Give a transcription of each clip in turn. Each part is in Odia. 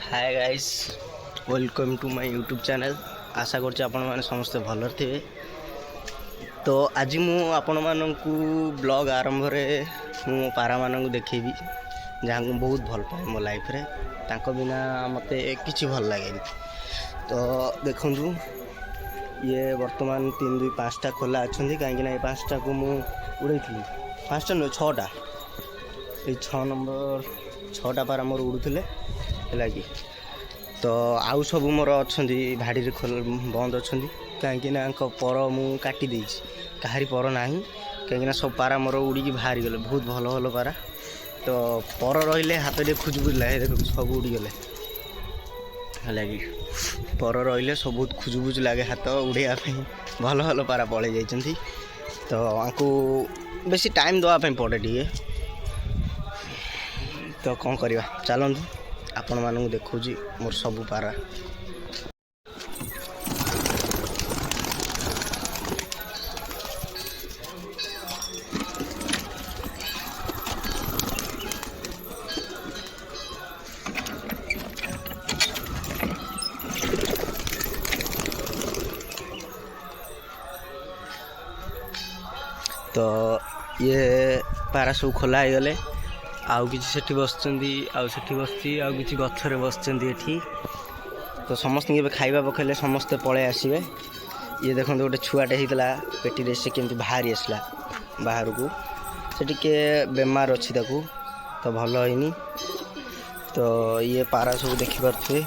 Hi guys, welcome to my YouTube channel. आशा करछि आपण माने समस्त भलर थे। तो आज मु आपण मानकू ब्लॉग आरंभ रे मु पारा मानकू देखेबी जहाँ को बहुत भल पाए मो लाइफ रे। तांको बिना मते किछि भल लागेनी। तो देखंतु ये वर्तमान 3 2 5 टा खोला अछंती काहे कि ना 5 टा को मु उड़ैथली। 5 टा न 6 टा ए 6 नंबर 6 टा पारा मोर उड़ुथले लगी। तो आउ सब मोर अच्छा भाड़ी बंद अच्छा कहीं पर मु काटी देछि कहारी पर ना कहीं सब पारा मोर उड़ी बाहरी गले बहुत भल भल पारा। तो पर रही हाथ में खुजबुज लगे देख सब उड़ीगले लगी पर रही सब बहुत खुजबुज लगे हाथ उड़ाइया भल भल पारा पड़े जाइंट। तो आपको बेसी टाइम देवाई पड़े टे। तो कौन करवा चलतु आपण मानू देखो मोर सबू पारा। तो ये पारा सब खोला हो गले आउ कि सेठी बसचंदी आउ सेठी बसची आउ कि गछरे बसचंदी एठी। तो समस्त के खाइबा पखेले समस्ते पळे आसीबे। ये देखो गोटे छुआटे होता पेटी रे से केमती बाहरी आसला बाहर को से टिके बेमार अच्छी ताकू तो भल होइनी। तो ये पारा सब देखि पारथुए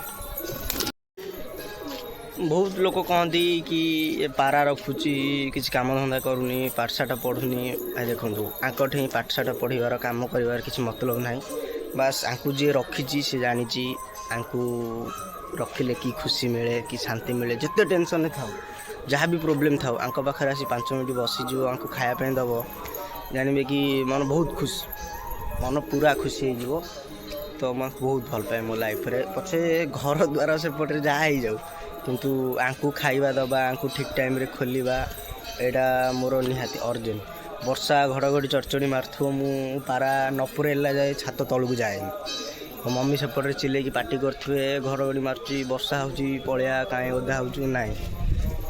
बहुत लोक कहती कि ये पारा रखुची किसी काम धंदा करूनी पाठशाठ पढ़ुनी। देखो आंकठ ही पाठशाठ पढ़ार काम कर किसी मतलब ना। बास आंकु जी रखी से जानी आंकु रखिले कि खुशी मिले कि शांति मिले जिते टेंशन था जहाँ भी प्रोब्लेम था आंक पाखे आसी 5 मिनट बसीजु आंकु खायापी दब जानवे कि मन बहुत खुश मन पूरा खुशी हो। तो मैं बहुत भल पाए मो लाइफ रे पछे घर द्वारा सेपटे जहाँ ही जाऊ किंतु आंकु खाइबा दबा आंकु ठीक टाइम रे खोलिबा एटा मोर निहाती अर्जेंट। वर्षा घड़घड़ी चढ़चड़ी मारथुव मु पारा नपुरेला जाए छात तलू जाए। मम्मी सेपटे चिल्ले कि पार्टी करथुए घड़घड़ी मारुची वर्षा होची पलिया काए ओदा होचु नाई।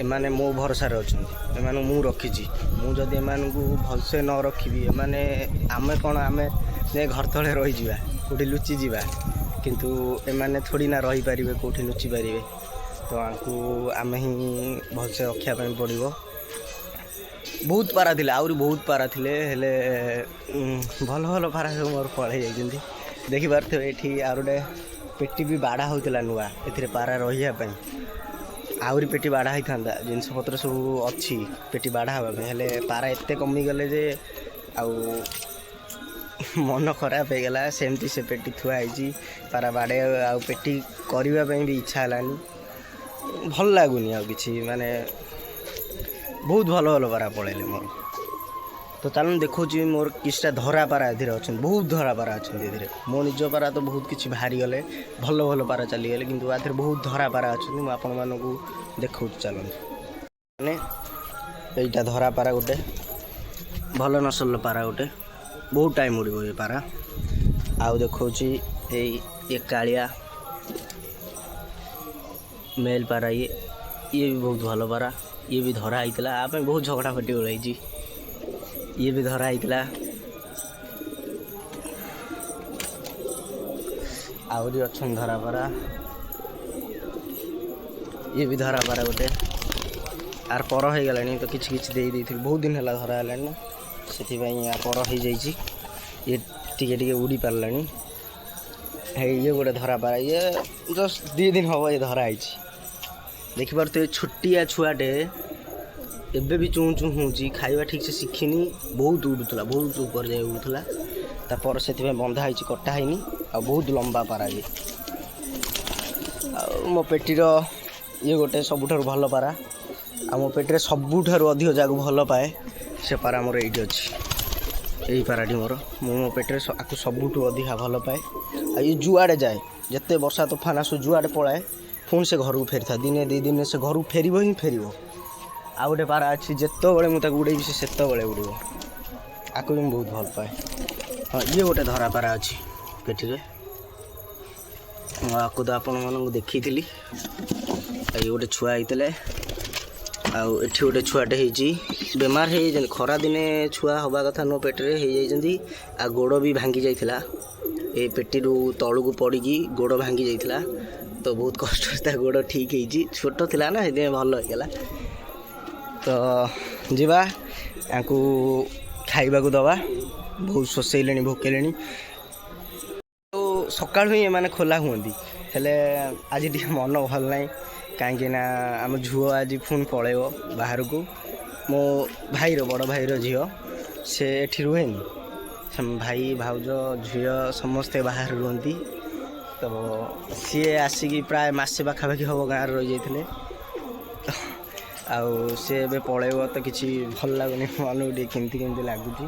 एमाने मो भरोसा रे अछन एमानु मु रखिची मु जदि एमानकु भलसे न रखिबी एमाने आमे कोन आमे जे घर तले रही जिबा कोठी लुचि जिबा किंतु एमाने थोड़ी ना रही पारिबे कोठी लुचि पारिबे। तो आंकु आम ही भलसे रखापी पड़ो। बहुत पारा थिले आउरी बहुत पारा थिले हेले भल भल पारा सब मोर पड़े जाइछन्ती। देखि पारथि एठी आर गोटे पेटी भी बाड़ा होतला नुआ एथिरे पारा रहिया आउरी पेटी बाड़ा होता जिनस पत्र सब अच्छी पेटी बाड़ा हाँपे हेले पारा एते कमी गले जे आउ मन खराब हो गला। सेमती से पेटी थुआ है पारा बाड़े आउ पेटी करने भी इच्छा हलानी भल लगुनि आ कि माने बहुत भल भल पारा पड़े मोर। तो चलो देखो मोर किसटा धरा पारा ए अच्छा बहुत धरा पारा अच्छा ए मो निज पारा तो बहुत किसी बाहरी गले भल भल पारा चलीगले किंतु आधे बहुत धरा पारा अच्छा मुझे आपण मानक देखो चलो मैंने यहीटा धरा पारा गोटे भल नसल पारा गोटे बहुत टाइम उड़ो ये पारा। आउ देखो ये कालिया मेल पारा ये भी बहुत भल पारा ये भी धरा होता आप बहुत झगड़ा फटी उड़ाई ये भी धरा होता। आहरी अच्छा धरा पारा ये भी धरा पारा गोटे आर पर हो गला तो किसी दे बहुत दिन है धरा है ना से पर हो जाइए ये टे उड़ी पारा ये गोटे धरा पारा ये जस्ट 2 दिन हम ये धरा देखिपार तो छोटिया छुआटे एबे भी चूँ चूँ हूँ खाइबा ठीक से शिखिनी बहुत उड़ूला बहुत ऊपर जाए उड़ूला तापर से बंधा है कटा है आ बहुत लंबा पारा ये मो पेटीर ये गोटे सबुठार भल पारा आ मो पेटे सबुठार अधिक जगह भल पाए से पारा मोर ये अच्छी यही पाराटी मोर मो पेटे आपको सबुठू अधिका भल पाए आ ये जुआड़े जाए जिते वर्षा तोफान आसू जुआड़े पलाए पुणी से घर को फेरी था दिने 2 दिन से घर को फेर ही फेर। आ गोटे पारा अच्छी जिते बड़े मुझे उड़ेबी से उड़ो आपको भी बहुत भल पाए। हाँ ये गोटे धरा पारा अच्छी पेटी ଆକୁ ତ ଆପଣମାନଙ୍କୁ ଦେଖେଇଥିଲି। ଏଇ ଗୋଟେ ଛୁଆ ହେଇଥିଲେ, ଆଉ ଏଠି ଗୋଟେ ଛୁଆଟେ ହେଇଛି ବେମାର ହେଇଯାଇଛନ୍ତି। ଖରାଦିନେ ଛୁଆ ହେବା କଥା ନୁହଁ, ପେଟରେ ହେଇଯାଇଛନ୍ତି। ଆଉ ଗୋଡ଼ ବି ଭାଙ୍ଗି ଯାଇଥିଲା, ଏ ପେଟିରୁ ତଳକୁ ପଡ଼ିକି ଗୋଡ଼ ଭାଙ୍ଗି ଯାଇଥିଲା। ତ ବହୁତ କଷ୍ଟରେ ତା ଗୋଡ଼ ଠିକ୍ ହେଇଛି। ଛୋଟ ଥିଲା ନା, ସେଥିପାଇଁ ଭଲ ହେଇଗଲା। ତ ଯିବା ୟାଙ୍କୁ ଖାଇବାକୁ ଦେବା। ବହୁତ ଶୋଷେଇଲେଣି, ଭୋକେଇଲେଣି। ଆଉ ସକାଳୁ ହିଁ ଏମାନେ ଖୋଲା ହୁଅନ୍ତି, ହେଲେ ଆଜି ଟିକେ ମନ ଭଲ ନାହିଁ। କାହିଁକିନା ଆମ ଝୁଅ ଆଜି ପୁଣି ପଳେଇବ ବାହାରକୁ। ମୋ ଭାଇର, ବଡ଼ ଭାଇର ଝିଅ, ସେ ଏଠି ରୁହେନି। ଭାଇ, ଭାଉଜ, ଝିଅ ସମସ୍ତେ ବାହାରେ ରୁହନ୍ତି। ତ ସିଏ ଆସିକି ପ୍ରାୟ ମାସେ ପାଖାପାଖି ହେବ ଗାଁରେ ରହିଯାଇଥିଲେ। ଆଉ ସେ ଏବେ ପଳେଇବ, ତ କିଛି ଭଲ ଲାଗୁନି ମନକୁ, ଟିକେ କେମିତି କେମିତି ଲାଗୁଛି।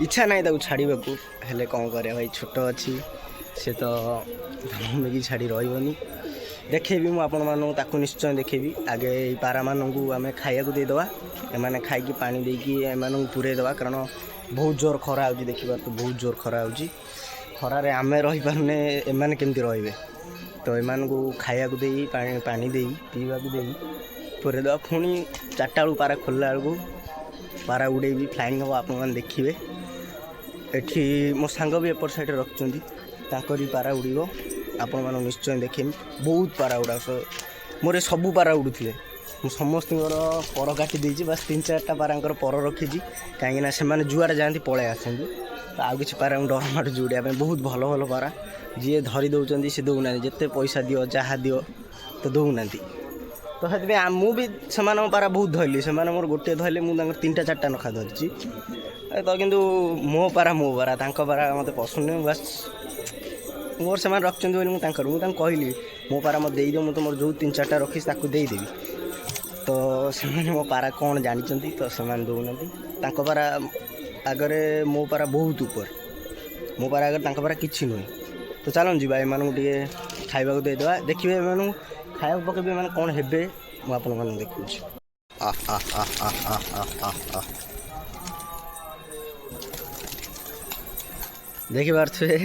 ଇଚ୍ଛା ନାହିଁ ତାକୁ ଛାଡ଼ିବାକୁ, ହେଲେ କ'ଣ କରିବା ଭାଇ, ଛୋଟ ଅଛି ସେ, ତ ମମିକି ଛାଡ଼ି ରହିବନି। ଦେଖେଇବି ମୁଁ ଆପଣମାନଙ୍କୁ, ତାକୁ ନିଶ୍ଚୟ ଦେଖେଇବି। ଆଗେ ଏଇ ପାରାମାନଙ୍କୁ ଆମେ ଖାଇବାକୁ ଦେଇଦେବା, ଏମାନେ ଖାଇକି ପାଣି ଦେଇକି ଏମାନଙ୍କୁ ପୁରେଇ ଦେବା। କାରଣ ବହୁତ ଜୋର ଖରା ହେଉଛି, ଦେଖିପାରୁଛୁ ବହୁତ ଜୋର ଖରା ହେଉଛି। ଖରାରେ ଆମେ ରହିପାରୁନେ, ଏମାନେ କେମିତି ରହିବେ? ତ ଏମାନଙ୍କୁ ଖାଇବାକୁ ଦେଇ, ପାଣି ଦେଇ, ପିଇବାକୁ ଦେଇ ପୁରେଇ ଦେବା। ପୁଣି 4ଟା ବେଳକୁ ପାରା ଖୋଲିଲା ବେଳକୁ ପାରା ଉଡ଼େଇବି, ଫ୍ଲାଇଂ ହେବ, ଆପଣମାନେ ଦେଖିବେ। ଏଠି ମୋ ସାଙ୍ଗ ବି ଏପଟ ସାଇଡ଼ରେ ରଖିଛନ୍ତି, ତାଙ୍କର ବି ପାରା ଉଡ଼ିବ, ଆପଣମାନଙ୍କୁ ନିଶ୍ଚୟ ଦେଖେଇବି। ବହୁତ ପାରା ଉଡ଼ା, ମୋର ସବୁ ପାରା ଉଡ଼ୁଥିଲେ। ମୁଁ ସମସ୍ତଙ୍କର ପର କାଟି ଦେଇଛି, ବାସ୍ 3-4ଟା ପାରାଙ୍କର ପର ରଖିଛି। କାହିଁକିନା ସେମାନେ ଯୁଆଡ଼େ ଯାଆନ୍ତି ପଳେଇ ଆସନ୍ତି। ତ ଆଉ କିଛି ପାରାଙ୍କୁ ଡର ମାଡ଼ୁଛି ଉଡ଼ିବା ପାଇଁ। ବହୁତ ଭଲ ଭଲ ପାରା, ଯିଏ ଧରି ଦେଉଛନ୍ତି ସେ ଦେଉନାହାନ୍ତି। ଯେତେ ପଇସା ଦିଅ, ଯାହା ଦିଅ, ତ ଦେଉନାହାନ୍ତି। ତ ସେଥିପାଇଁ ମୁଁ ବି ସେମାନଙ୍କ ପାରା ବହୁତ ଧରିଲି। ସେମାନେ ମୋର ଗୋଟିଏ ଧରିଲେ, ମୁଁ ତାଙ୍କର 3-4ଟା ନଖା ଧରିଛି। ତ କିନ୍ତୁ ମୋ ପାରା, ତାଙ୍କ ପାରା ମୋତେ ପସନ୍ଦ ନୁହେଁ। ବାସ୍ ମୋର ସେମାନେ ରଖିଛନ୍ତି ବୋଲି ମୁଁ ତାଙ୍କୁ କହିଲି, ମୋ ପାରା ମୋତେ ଦେଇଦିଅ, ମୁଁ ତୁମର ଯେଉଁ 3-4ଟା ରଖିଛି ତାକୁ ଦେଇଦେବି। ତ ସେମାନେ ମୋ ପାରା କ'ଣ ଜାଣିଛନ୍ତି, ତ ସେମାନେ ଦେଉନାହାନ୍ତି। ତାଙ୍କ ପାରା ଆଗରେ ମୋ ପାରା ବହୁତ ଉପରେ, ମୋ ପାରା ଆଗରେ ତାଙ୍କ ପାରା କିଛି ନୁହେଁ। ତ ଚାଲନ୍ତୁ ଯିବା, ଏମାନଙ୍କୁ ଟିକେ ଖାଇବାକୁ ଦେଇଦେବା। ଦେଖିବେ ଏମାନଙ୍କୁ ଖାଇବାକୁ ପକାଇବି, ଏମାନେ କ'ଣ ହେବେ ମୁଁ ଆପଣମାନଙ୍କୁ ଦେଖାଉଛି। ଦେଖିପାରୁଥିବେ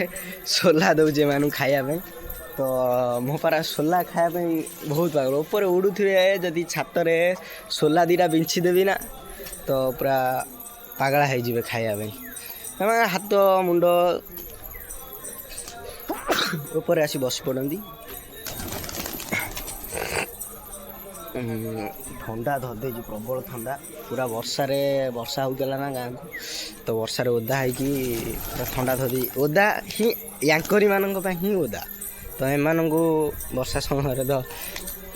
ସୋଲା ଦେଉଛି ଏମାନଙ୍କୁ ଖାଇବା ପାଇଁ। ତ ମୋ ପାରା ସୋଲା ଖାଇବା ପାଇଁ ବହୁତ ପାଗଳ। ଉପରେ ଉଡ଼ୁଥିବେ, ଯଦି ଛାତରେ ସୋଲା 2ଟା ବିଞ୍ଚି ଦେବି ନା, ତ ପୁରା ପାଗଳା ହେଇଯିବେ ଖାଇବା ପାଇଁ। ସେମାନେ ହାତ ମୁଣ୍ଡ ଉପରେ ଆସି ବସି ପଡ଼ନ୍ତି। ଥଣ୍ଡା ଧରିଦେଇଛି, ପ୍ରବଳ ଥଣ୍ଡା। ପୁରା ବର୍ଷା ହେଉଥିଲା ନା ଗାଁକୁ, ତ ବର୍ଷାରେ ଓଦା ହେଇକି ଥଣ୍ଡା ଧରି, ଓଦା ହିଁ ୟାଙ୍କରିମାନଙ୍କ ପାଇଁ ହିଁ ଓଦା। ତ ଏମାନଙ୍କୁ ବର୍ଷା ସମୟରେ ତ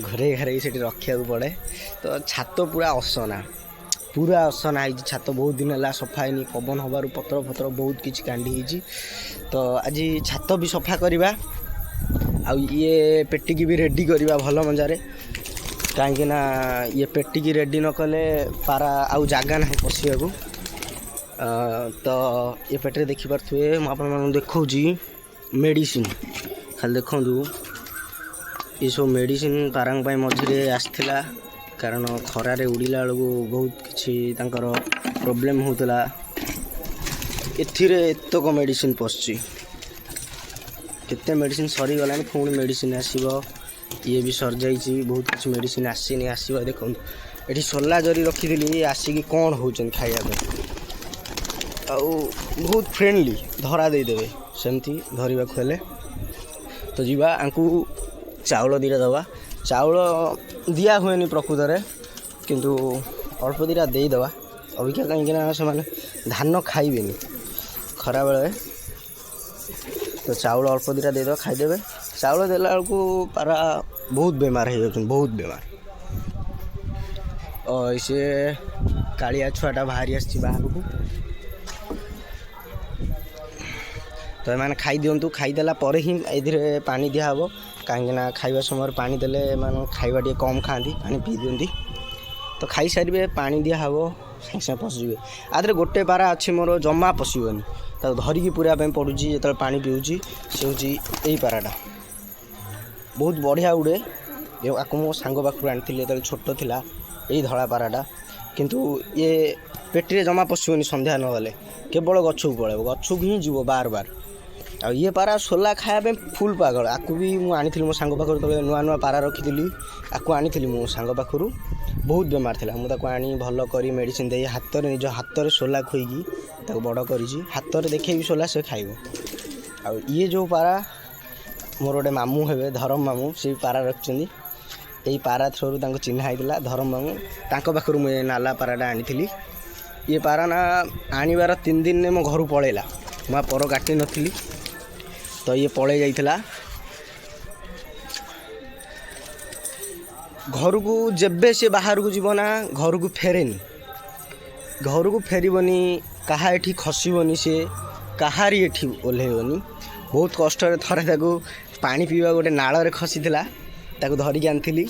ଘରେଇ ସେଠି ରଖିବାକୁ ପଡ଼େ। ତ ଛାତ ପୁରା ଅସନା ହେଇଛି। ଛାତ ବହୁତ ଦିନ ହେଲା ସଫା ହେଇନି, ପବନ ହେବାରୁ ପତ୍ର ବହୁତ କିଛି କାଣ୍ଡି ହେଇଛି। ତ ଆଜି ଛାତ ବି ସଫା କରିବା, ଆଉ ଇଏ ପେଟିକି ବି ରେଡ଼ି କରିବା ଭଲ ମଜାରେ। କାହିଁକିନା ଇଏ ପେଟିକି ରେଡ଼ି ନ କଲେ ପାରା ଆଉ ଜାଗା ନାହିଁ ପଶିବାକୁ। ତ ଏ ପେଟିରେ ଦେଖିପାରୁଥିବେ, ମୁଁ ଆପଣମାନଙ୍କୁ ଦେଖାଉଛି ମେଡ଼ିସିନ୍। ଖାଲି ଦେଖନ୍ତୁ, ଏସବୁ ମେଡ଼ିସିନ୍ ପାରାଙ୍କ ପାଇଁ ମଝିରେ ଆସିଥିଲା। କାରଣ ଖରାରେ ଉଡ଼ିଲା ବେଳକୁ ବହୁତ କିଛି ତାଙ୍କର ପ୍ରୋବ୍ଲେମ୍ ହେଉଥିଲା। ଏଥିରେ ଏତକ ମେଡ଼ିସିନ୍ ପଶିଛି, କେତେ ମେଡ଼ିସିନ୍ ସରିଗଲାଣି, ପୁଣି ମେଡ଼ିସିନ୍ ଆସିବ। ଇଏ ବି ସରିଯାଇଛି, ବହୁତ କିଛି ମେଡ଼ିସିନ୍ ଆସିବ। ଦେଖନ୍ତୁ ଏଠି ସୋଲା ଜରି ରଖିଥିଲି, ଆସିକି କ'ଣ ହେଉଛନ୍ତି ଖାଇବା ପାଇଁ। ଆଉ ବହୁତ ଫ୍ରେଣ୍ଡଲି, ଧରା ଦେଇଦେବେ ସେମିତି ଧରିବାକୁ ହେଲେ। ତ ଯିବା, ଆଙ୍କୁ ଚାଉଳ 2ଟା ଦେବା। ଚାଉଳ ଦିଆ ହୁଏନି ପ୍ରକୃତରେ, କିନ୍ତୁ ଅଳ୍ପ 2ଟା ଦେଇଦେବା ଅବିକା। କାହିଁକିନା ସେମାନେ ଧାନ ଖାଇବେନି ଖରାବେଳେ, ତ ଚାଉଳ ଅଳ୍ପ 2ଟା ଦେଇଦେବା, ଖାଇଦେବେ। ଚାଉଳ ଦେଲା ବେଳକୁ ପାରା ବହୁତ ବେମାର ହେଇଯାଉଛନ୍ତି, ବହୁତ ବେମାର। ସିଏ କାଳିଆ ଛୁଆଟା ବାହାରି ଆସିଛି ବାହାରକୁ। ତ ଏମାନେ ଖାଇଦିଅନ୍ତୁ, ଖାଇଦେଲା ପରେ ହିଁ ଏଥିରେ ପାଣି ଦିଆହେବ। କାହିଁକିନା ଖାଇବା ସମୟରେ ପାଣି ଦେଲେ ଏମାନେ ଖାଇବା ଟିକେ କମ୍ ଖାଆନ୍ତି, ପାଣି ପିଇ ଦିଅନ୍ତି। ତ ଖାଇସାରିବେ, ପାଣି ଦିଆହେବ, ସାଙ୍ଗେ ସାଙ୍ଗେ ପଶିଯିବେ। ଆଧିରେ ଗୋଟେ ପାରା ଅଛି ମୋର, ଜମା ପଶିବନି, ତାକୁ ଧରିକି ପୁରେଇବା ପାଇଁ ପଡ଼ୁଛି। ଯେତେବେଳେ ପାଣି ପିଉଛି, ସେ ହେଉଛି ଏଇ ପାରାଟା, ବହୁତ ବଢ଼ିଆ ଉଡ଼େ। ଆକୁ ମୋ ସାଙ୍ଗ ପାଖରୁ ଆଣିଥିଲି ଯେତେବେଳେ ଛୋଟ ଥିଲା, ଏଇ ଧଳା ପାରାଟା। କିନ୍ତୁ ଇଏ ପେଟିରେ ଜମା ପଶିବନି, ସନ୍ଧ୍ୟା ନହେଲେ କେବଳ ଗଛକୁ ପଳେଇବ, ଗଛକୁ ହିଁ ଯିବ ବାର। ଆଉ ଇଏ ପାରା ସୋଲା ଖାଇବା ପାଇଁ ଫୁଲ୍ ପାଗଳ। ଆକୁ ବି ମୁଁ ଆଣିଥିଲି ମୋ ସାଙ୍ଗ ପାଖରୁ, ତଳେ ନୂଆ ନୂଆ ପାରା ରଖିଥିଲି, ଆକୁ ଆଣିଥିଲି ମୋ ସାଙ୍ଗ ପାଖରୁ। ବହୁତ ବେମାର ଥିଲା, ମୁଁ ତାକୁ ଆଣି ଭଲ କରି ମେଡ଼ିସିନ ଦେଇ ହାତରେ ନିଜ ହାତରେ ସୋଲା ଖୋଇକି ତାକୁ ବଡ଼ କରିଛି। ହାତରେ ଦେଖେଇବି ସୋଲା ସେ ଖାଇବ। ଆଉ ଇଏ ଯେଉଁ ପାରା ମୋର ଗୋଟେ ମାମୁଁ ହେବେ, ଧରମ ମାମୁଁ, ସେ ପାରା ରଖିଛନ୍ତି। ଏଇ ପାରା ଥ୍ରୋରୁ ତାଙ୍କୁ ଚିହ୍ନା ହେଇଥିଲା ଧରମ ମାମୁଁ, ତାଙ୍କ ପାଖରୁ ମୁଁ ଏ ନାଲା ପାରାଟା ଆଣିଥିଲି। ଇଏ ପାରା ନା ଆଣିବାର 3 ଦିନରେ ମୋ ଘରୁ ପଳେଇଲା। ମୁଁ ପର କାଟି ନଥିଲି ତ ଇଏ ପଳେଇ ଯାଇଥିଲା ଘରକୁ। ଯେବେ ସେ ବାହାରକୁ ଯିବ ନା ଘରକୁ ଫେରେନି, ଘରକୁ ଫେରିବନି, କାହା ଏଠି ଖସିବନି, ସେ କାହାରି ଏଠି ଓହ୍ଲେଇବନି। ବହୁତ କଷ୍ଟରେ ଥରେ ତାକୁ ପାଣି ପିଇବା ଗୋଟେ ନାଳରେ ଖସିଥିଲା, ତାକୁ ଧରିକି ଆଣିଥିଲି।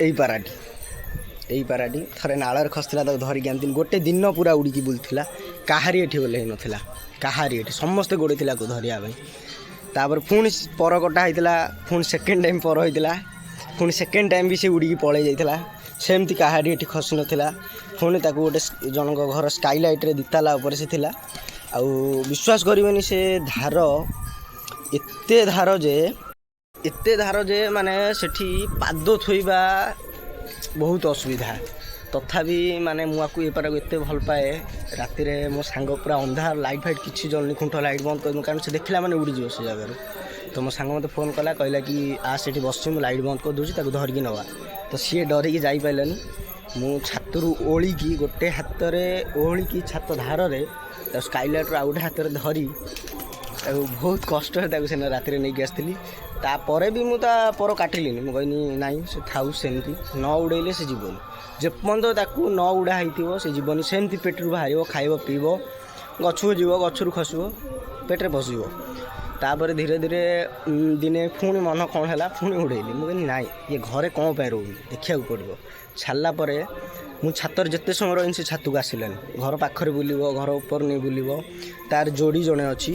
ଏଇ ପାରାଟି ଥରେ ନାଳରେ ଖସିଥିଲା, ତାକୁ ଧରିକି ଆଣିଥିଲି। ଗୋଟେ ଦିନ ପୁରା ଉଡ଼ିକି ବୁଲୁଥିଲା, କାହାରି ଏଠି ଓହ୍ଲେଇ ନଥିଲା, କାହାରି ଏଠି, ସମସ୍ତେ ଗୋଡ଼େଇଥିଲା ତାକୁ ଧରିବା ପାଇଁ। ତାପରେ ପୁଣି ପର କଟା ହେଇଥିଲା, ପୁଣି ସେକେଣ୍ଡ ଟାଇମ୍ ପର ହେଇଥିଲା, ପୁଣି ସେକେଣ୍ଡ ଟାଇମ୍ ବି ସେ ଉଡ଼ିକି ପଳେଇ ଯାଇଥିଲା। ସେମିତି କାହାରି ଏଠି ଖସି ନଥିଲା। ପୁଣି ତାକୁ ଗୋଟେ ଜଣଙ୍କ ଘର ସ୍କାଇଲାଇଟ୍ରେ 2 ତାଲା ଉପରେ ସେ ଥିଲା। ଆଉ ବିଶ୍ୱାସ କରିବେନି, ସେ ଧାର ଏତେ ଧାର ଯେ ମାନେ ସେଠି ପାଦ ଥୋଇବା ବହୁତ ଅସୁବିଧା। ତଥାପି ମାନେ ମୁଁ ଆକୁ ଏ ପାରାକୁ ଏତେ ଭଲ ପାଏ। ରାତିରେ ମୋ ସାଙ୍ଗ ପୁରା ଅନ୍ଧାର, ଲାଇଟ୍ ଫାଇଟ୍ କିଛି ଜଳୁନି, ଖୁଣ୍ଟ ଲାଇଟ୍ ବନ୍ଦ କରିଦେବୁ, କାରଣ ସେ ଦେଖିଲା ମାନେ ଉଡ଼ିଯିବ ସେ ଜାଗାରୁ। ତ ମୋ ସାଙ୍ଗ ମୋତେ ଫୋନ୍ କଲା, କହିଲା କି ସେଠି ବସିଛି, ମୁଁ ଲାଇଟ୍ ବନ୍ଦ କରିଦେଉଛି, ତାକୁ ଧରିକି ନେବା। ତ ସିଏ ଡରିକି ଯାଇପାରିଲାନି। ମୁଁ ଛାତରୁ ଓଳିକି, ଗୋଟେ ହାତରେ ଓଳିକି ଛାତ ଧାରରେ, ତାକୁ ସ୍କାଇଲାଇଟ୍ରୁ ଆଉ ଗୋଟେ ହାତରେ ଧରି ତାକୁ ବହୁତ କଷ୍ଟରେ ତାକୁ ସେଦିନ ରାତିରେ ନେଇକି ଆସିଥିଲି। ତାପରେ ବି ମୁଁ ତା ପର କାଟିଲିନି। ମୁଁ କହିନି ନାଇଁ, ସେ ଥାଉ ସେମିତି, ନ ଉଡ଼େଇଲେ ସେ ଯିବନି। ଯେପର୍ଯ୍ୟନ୍ତ ତାକୁ ନ ଉଡ଼ା ହେଇଥିବ ସେ ଯିବନି। ସେମିତି ପେଟରୁ ବାହାରିବ, ଖାଇବ ପିଇବ, ଗଛକୁ ଯିବ, ଗଛରୁ ଖସିବ, ପେଟରେ ପଶିବ। ତାପରେ ଧୀରେ ଧୀରେ ଦିନେ ପୁଣି ମନ କ'ଣ ହେଲା, ପୁଣି ଉଡ଼େଇଲି। ମୁଁ କହିଲି ନାଇଁ, ଇଏ ଘରେ କ'ଣ ପାଇଁ ରହୁନି, ଦେଖିବାକୁ ପଡ଼ିବ। ଛାଡ଼ିଲା ପରେ ମୁଁ ଛାତରେ ଯେତେ ସମୟ ରହିନି, ସେ ଛାତକୁ ଆସିଲାନି। ଘର ପାଖରେ ବୁଲିବ, ଘର ଉପରେ ନେଇ ବୁଲିବ। ତାର ଯୋଡ଼ି ଜଣେ ଅଛି,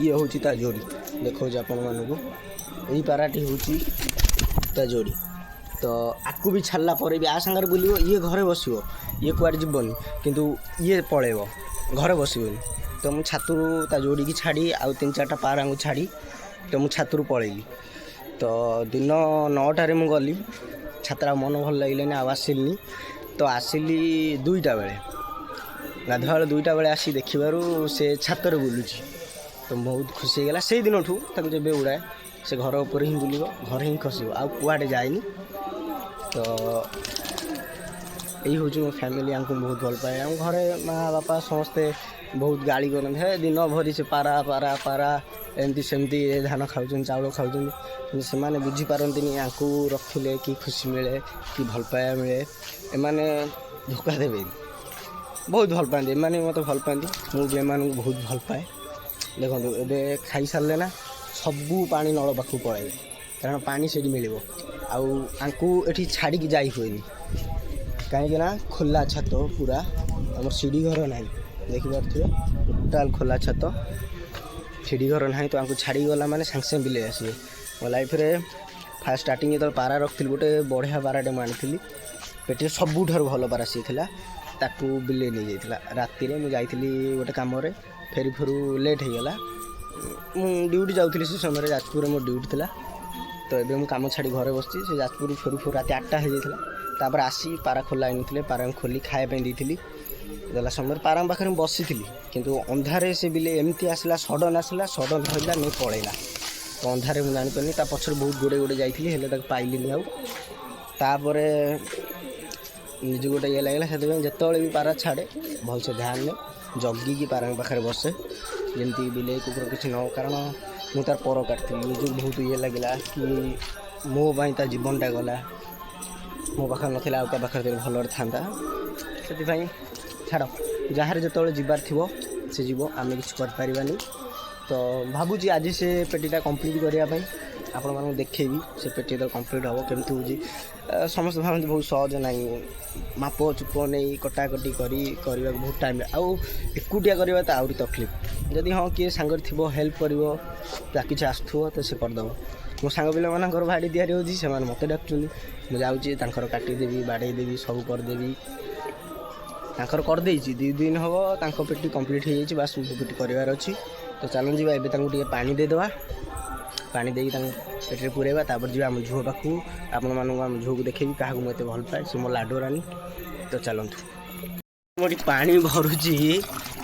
ଇଏ ହେଉଛି ତା ଯୋଡ଼ି, ଦେଖାଉଛି ଆପଣମାନଙ୍କୁ। ଏଇ ପାରାଟି ହେଉଛି ତା ଯୋଡ଼ି। ତ ଆକୁ ବି ଛାଡ଼ିଲା ପରେ ବି ସାଙ୍ଗରେ ବୁଲିବ। ଇଏ ଘରେ ବସିବ, ଇଏ କୁଆଡ଼େ ଯିବନି, କିନ୍ତୁ ଇଏ ପଳେଇବ, ଘରେ ବସିବନି। ତ ମୁଁ ଛାତରୁ ତା ଯୋଡ଼ିକି ଛାଡ଼ି ଆଉ 3-4ଟା ପାରାଙ୍କୁ ଛାଡ଼ି ତ ମୁଁ ଛାତରୁ ପଳେଇଲି। ତ ଦିନ 9ଟାରେ ମୁଁ ଗଲି, ଛାତଟା ମନ ଭଲ ଲାଗିଲାନି, ଆଉ ଆସିଲିନି। ତ ଆସିଲି 2ଟା ବେଳେ, ଗାଧୁଆବେଳେ 2ଟା ବେଳେ ଆସି ଦେଖିବାରୁ ସେ ଛାତରେ ବୁଲୁଛି। ତ ବହୁତ ଖୁସି ହେଇଗଲା। ସେଇ ଦିନଠୁ ତାକୁ ଯେବେ ଉଡ଼ାଏ, ସେ ଘର ଉପରେ ହିଁ ବୁଲିବ, ଘରେ ହିଁ ଖସିବ, ଆଉ କୁଆଡ଼େ ଯାଇନି। ତ ଏଇ ହେଉଛି ମୋ ଫ୍ୟାମିଲି, ୟାଙ୍କୁ ବହୁତ ଭଲ ପାଏ। ଆମ ଘରେ ମାଆ ବାପା ସମସ୍ତେ ବହୁତ ଗାଳି କରନ୍ତି, ହେ ଦିନ ଭରି ସେ ପାରା ପାରା ପାରା, ଏମିତି ସେମିତି ଧାନ ଖାଉଛନ୍ତି, ଚାଉଳ ଖାଉଛନ୍ତି। କିନ୍ତୁ ସେମାନେ ବୁଝିପାରନ୍ତିନି ୟାଙ୍କୁ ରଖିଲେ କି ଖୁସି ମିଳେ, କି ଭଲ ପାଇବା ମିଳେ। ଏମାନେ ଧୋକା ଦେବେନି, ବହୁତ ଭଲ ପାଆନ୍ତି। ଏମାନେ ମୋତେ ଭଲ ପାଆନ୍ତି, ମୁଁ ବି ଏମାନଙ୍କୁ ବହୁତ ଭଲ ପାଏ। ଦେଖନ୍ତୁ, ଏବେ ଖାଇସାରିଲେ ନା ସବୁ ପାଣି ନଳ ପାଖକୁ ପଳାଇବେ, କାରଣ ପାଣି ସେଇଠି ମିଳିବ। ଆଉ ଆଙ୍କୁ ଏଠି ଛାଡ଼ିକି ଯାଇ ହୁଏନି, କାହିଁକି ନା ଖୋଲା ଛାତ ପୁରା, ଆମର ସିଡ଼ି ଘର ନାହିଁ, ଦେଖିପାରୁଥିବେ, ଟୋଟାଲ୍ ଖୋଲା ଛାତ, ସିଡ଼ି ଘର ନାହିଁ। ତ ଆଙ୍କୁ ଛାଡ଼ିକି ଗଲା ମାନେ ସାଙ୍ଗେ ସାଙ୍ଗେ ବିଲେଇ ଆସିବେ। ମୋ ଲାଇଫ୍ରେ ଫାର୍ଷ୍ଟ ଷ୍ଟାର୍ଟିଂ ଯେତେବେଳେ ପାରା ରଖିଥିଲି, ଗୋଟେ ବଢ଼ିଆ ପାରାଟେ ମୁଁ ଆଣିଥିଲି, ପେଟିରେ ସବୁଠାରୁ ଭଲ ପାରା ସିଏ ଥିଲା। ତାକୁ ବିଲେଇ ନେଇଯାଇଥିଲା। ରାତିରେ ମୁଁ ଯାଇଥିଲି ଗୋଟେ କାମରେ, ଫେରୁ ଲେଟ୍ ହେଇଗଲା। ମୁଁ ଡ୍ୟୁଟି ଯାଉଥିଲି ସେ ସମୟରେ, ଯାଜପୁରରେ ମୋ ଡ୍ୟୁଟି ଥିଲା। ତ ଏବେ ମୁଁ କାମ ଛାଡ଼ି ଘରେ ବସିଛି। ସେ ଯାଜପୁରରୁ ଫେରୁ ରାତି 8ଟା ହେଇଯାଇଥିଲା। ତାପରେ ଆସି ପାରା ଖୋଲା ହେଇନଥିଲେ, ପାରାଙ୍କୁ ଖୋଲି ଖାଇବା ପାଇଁ ଦେଇଥିଲି। ଦେଲା ସମୟରେ ପାରାଙ୍କ ପାଖରେ ମୁଁ ବସିଥିଲି, କିନ୍ତୁ ଅନ୍ଧାରେ ସେ ବିଲେଇ ଏମିତି ଆସିଲା, ସଡ଼ନ୍ ଧରିଲା, ନେଇ ପଳେଇଲା। ତ ଅନ୍ଧାରେ ମୁଁ ଜାଣିପାରିନି, ତା ପଛରେ ବହୁତ ଗୋଡ଼େଇ ଯାଇଥିଲି, ହେଲେ ତାକୁ ପାଇଲିନି ଆଉ। ତାପରେ ନିଜକୁ ଗୋଟେ ଇଏ ଲାଗିଲା, ସେଥିପାଇଁ ଯେତେବେଳେ ବି ପାରା ଛାଡ଼େ ଭଲସେ ଧ୍ୟାନରେ ଜଗିକି ପାରାଙ୍କ ପାଖରେ ବସେ, ଯେମିତି ବିଲେଇ କୁକୁର କିଛି ନ, କାରଣ ମୁଁ ତାର ପର କାଟିଥିଲି। ନିଜକୁ ବହୁତ ଇଏ ଲାଗିଲା କି ମୋ ପାଇଁ ତା ଜୀବନଟା ଗଲା, ମୋ ପାଖରେ ନଥିଲା, ଆଉ ତା ପାଖରେ ଭଲରେ ଥାନ୍ତା। ସେଥିପାଇଁ ଛାଡ଼, ଯାହାର ଯେତେବେଳେ ଯିବାର ଥିବ ସେ ଯିବ, ଆମେ କିଛି କରିପାରିବାନି। ତ ଭାବୁଛି ଆଜି ସେ ପେଟିଟା କମ୍ପ୍ଲିଟ୍ କରିବା ପାଇଁ ଆପଣମାନଙ୍କୁ ଦେଖେଇବି। ସେ ପେଟି ଯେତେବେଳେ କମ୍ପ୍ଲିଟ୍ ହେବ କେମିତି ହେଉଛି। ସମସ୍ତେ ଭାବନ୍ତି ବହୁତ ସହଜ, ନାହିଁ, ମାପ ଚୁପ ନେଇ କଟାକଟି କରିବାକୁ ବହୁତ ଟାଇମ୍, ଆଉ ଏକୁଟିଆ କରିବା ତ ଆହୁରି ତକଲିଫ। ଯଦି ହଁ କିଏ ସାଙ୍ଗରେ ଥିବ, ହେଲ୍ପ କରିବ, ତା କିଛି ଆସୁଥିବ, ତ ସେ କରିଦେବ। ମୋ ସାଙ୍ଗ ପିଲାମାନଙ୍କର ଭାଡ଼ି ତିଆରି ହେଉଛି, ସେମାନେ ମୋତେ ଡାକୁଛନ୍ତି, ମୁଁ ଯାଉଛି, ତାଙ୍କର କାଟିଦେବି, ବାଡ଼େଇ ଦେବି, ସବୁ କରିଦେବି। ତାଙ୍କର କରିଦେଇଛି, 2 ଦିନ ହେବ ତାଙ୍କ ପେଟି କମ୍ପ୍ଲିଟ୍ ହେଇଯାଇଛି, ବାସ୍ ମୋ ପେଟି କରିବାର ଅଛି। तो चलन जी एबे तांको टिके पानी दे देवा पानी देकी तांको पेटरे पुरेबा तापर जी आम झुओ पाखु आपण मानू आम झुओ को देखेबी क्या मत भल पाए से मो लाडो रानी तो चलतु मोटी पानी भरुची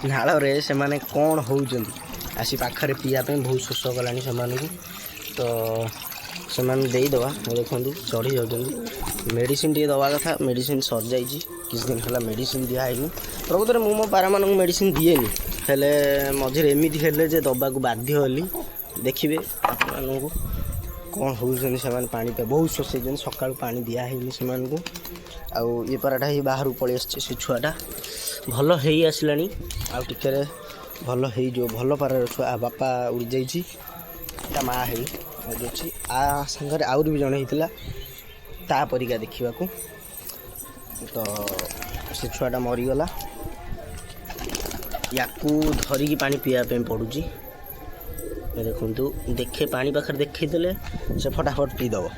नाल से माने कौन होउजंदी आसी पाखरे पिया पे बहुत शोष गलानी से तो से देदवा देखो चढ़ी जाऊँ मेडिसिन टे दवा कथा मेडिसिन सर जा किस दिन है मेडिसिन दिखाई प्रकृत में मो पारा मानक मेडिसिन दिएनि हेले मझे एमती हेले जे दबा को बाध्य हली देखिए आपको कौन होउजंदी से पानी पे बहुत शोष सका पानी दिखाई से आउ ये पाराटा ही बाहर पलि आस छुआटा भल हो आसला आउ भल हो भल पारार छुआ बापा उड़ी जा माँ है अच्छी आ सागर आउरी भी जड़े होता ता परिका देखा तो से छुआटा मरीगला या धरिकी पानी पीवाई पड़ूँ देखु देखे पानी पाखे देखते से फटाफट पीदब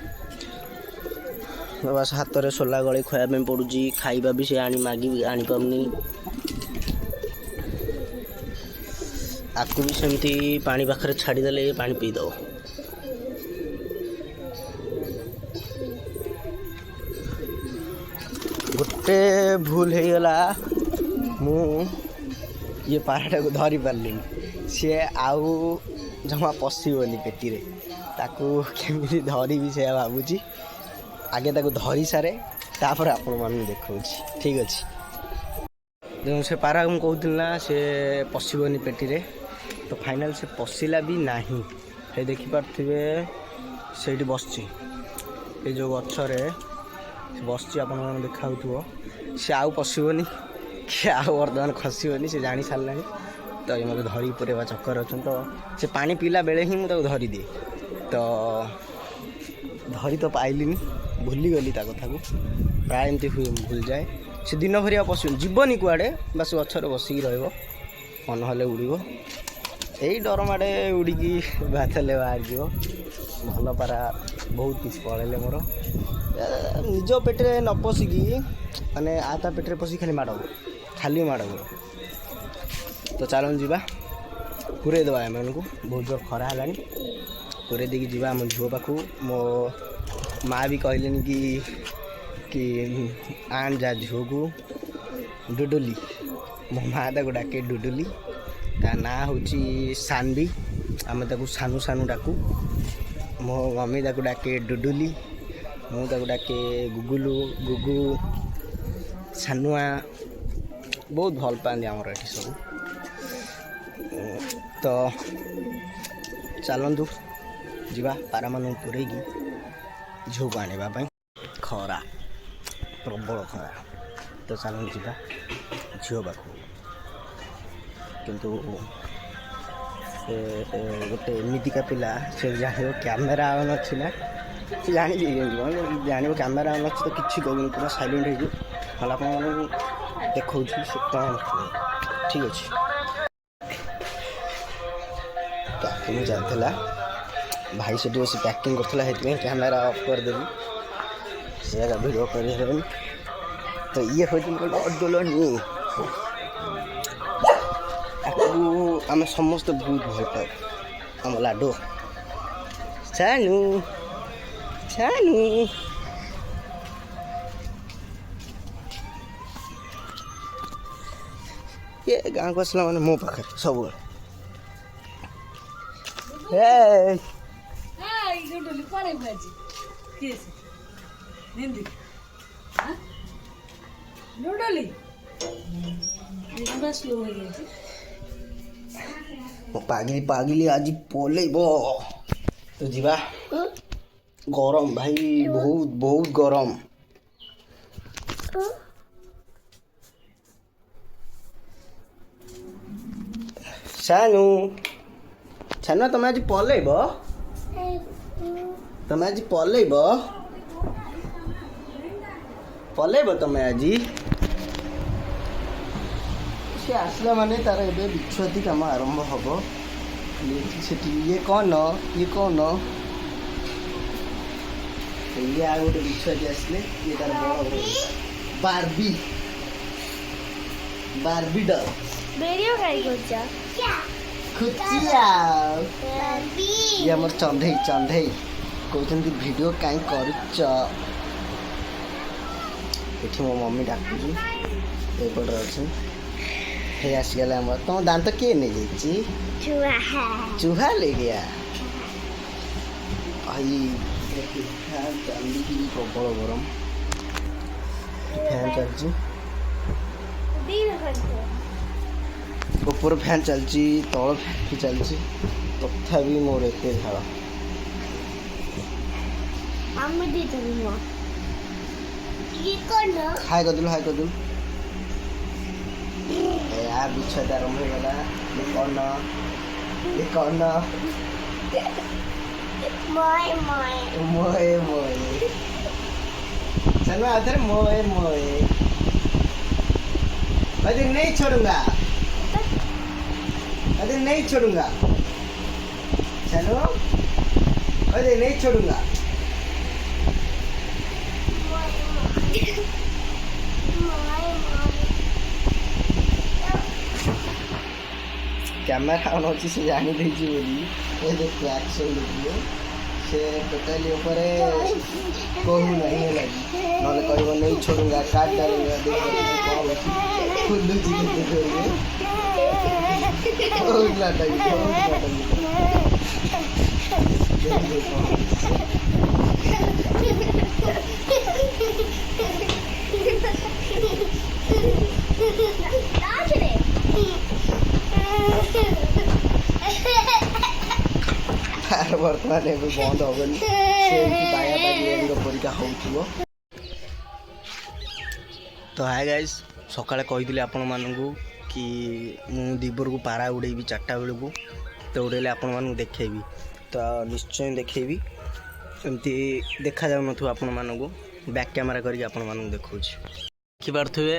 बस हाथ में सोला गले खायापी पड़ूँ खाଇବା भी से आनी मागी आनी पानी आपको भी सेमती पानी पाखे छाड़देले पानी पीदब गोटे भूल हो गला मु ये पाराटा को धरी पार्ली सी आउ जमा पशनी पेटी ताकू केमी धरी भी से भावुची आगे ताकू धरी सारे तापर आपण मान देखा ठीक अच्छे जो से पारा को कहूँ ना से पशनी पेटी तो फाइनाल से पशिला भी नहीं ये देखिपे से बस ये जो गचरे बस आप देखा सी आउ पशनी कि आउ बर्तमान खसबनी से जानी सारा तो ये मतलब धरी पुरेवा चक्कर अच्छा तो से पानी पीला बेले ही मुझे धरी दिए तो धरी तो पाइली भूलीगली ता कथा को प्राय एमती भूल जाए से दिन भरिया पशु जीवनी कुआड़े बस गचर बसिक रन हेले उड़ यही डर माड़े उड़िकी बाथले बाहर जीव भल पारा बहुत किसी पड़े मोर निज पेटे न पशिकी माने आता पेटे पशि खाली माड़ तो चलन जीवा पूरे दवा एम को बहुत जोर खरा है पूरे देकी जीवा आम झुओ पाखु मो माँ भी कहले कि आन जा झुओ को डुडुली मो माँ ताको डाके डुडुली ता ना हूँ सानवी आम ताको सानू सानू डाकू मो मम्मी ताको डाके डुडुली मु ताको डाके गुगुलू गुगु सानुआ बहुत भल पाती आमर ये सब तो चलतु जीवा पारा मान पूरेगी झुओ को आने खरा प्रबल खरा तो चलतु जीवा झील पाख किंतु गोटे एमतीका पिला से जान कैमेरा ऑन अच्छी ना से जानी जान कैमेरा ऑन अच्छी तो किसी कहूँ पूरा साइलेंट हो आप देखा से कौन ठीक अच्छे पैकिंग चलता भाई से बस पैकिंग करते कैमेरा ऑफ करदेवी से भिडियो कर तो ये अडोलनी आम समस्त बहुत भल पाऊ आम लाडो सानू सानू ये गाँव को आसला मैंने मो पाखे सब पागली पागली आज पलैब तो जीवा गरम भाई बहुत बहुत गरम सानू सानू तुम आज पलैब तुम आज पलैब पलैब तुम आज सी आसला माने तार ए बिछुआती काम आरंभ हम ये कौन ये आ गोटे बिछुआती आसले ये तार बड़ बार्बी बार्बी डॉल वीडियो काई करछा खुचिया ये हमर चंदेई चंदेई कहते वीडियो कहीं करुच ये मो मम्मी डाकुची एपटे अच्छे हे आसीगला आम तुम दांत किए नहीं जाइए चूहा ले गया आई चली प्रबल गरम फैन चलची ऊपर फैन चलची तल फैन भी चलची तथापि मोर एते झाड़ हाय कदुल यार बिछद आरंभ हो गला ये कौन मोए चलो आधर मोए अरे नहीं छोड़ूंगा चलो अरे नहीं छोड़ूंगा कैमेरा ऑन होची से जानी देची बोली ए देखो एक्शन देखिए से टोटली ऊपर कहू नहीं लगी नले कहबो नहीं छोड़ूंगा काट डालूंगा देखो फुल जी देखो बहुत लाटा बर्तमान बंद हेनी परीक्षा हो तो हाय गाइस सकाଳେ କହିଥିଲି ଆପଣମାନଙ୍କୁ कि ମୁଁ दिबर को पारा उड़ेबी 4टा बेलू तो उड़ेले आपन देखेबी तो निश्चय देखेबी एमती देखा जाऊ नथु आपन मानू बैक कैमेरा करके आपन मानू देखौछि देखिपारे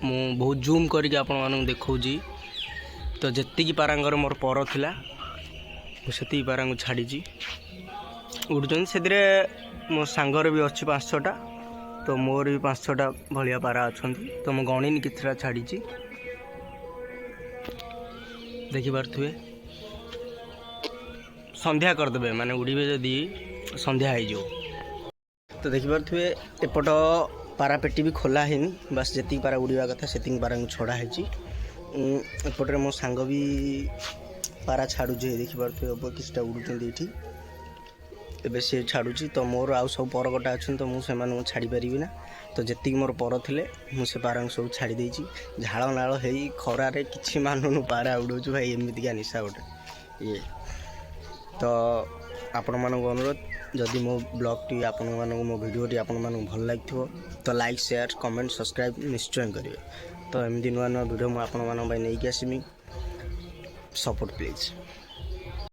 मु बहुत जूम करके आपन मानू देखौछि तो जेतिकी पारांगर मोर पर थिला मुझे पारा छाड़ी उड़ुन से मो सांगर भी अच्छी 5-6टा तो मोर भी 5-6टा भाया पारा अच्छा तो मु गणिनी कितना छाड़ी देखिपे संध्या करदे माने उड़े जदि संध्या हो तो देखिपे एपट पारा पेटी भी खोला है बस जी पारा उड़ा कथा से पारा छड़ा एपटे मो सांग भी पारा छाड़ू देखिपे किसटा उड़ुंट ये एबे से छाड़ुची तो मोर आउ सब परगटा अच्छा तो मुझे छाड़ी पारि ना तो जी मोर पर थे मुझे पारा सब छाड़ी देची झाड़ नाड़ हो खरारे कि मानुनु पारा उड़ाऊँ भाई एमतीका निशा गोटे ये तो आपण मानक अनुरोध जदि मो ब्लॉग टी आपण मानक मो वीडियो टी आपण मानक भल लगी तो लाइक शेयर कमेंट सब्सक्राइब निश्चय करेंगे तो एमती नुआ नुआ वीडियो मुझे आपण मानक नहीं आसमी सपोर्ट प्लीज।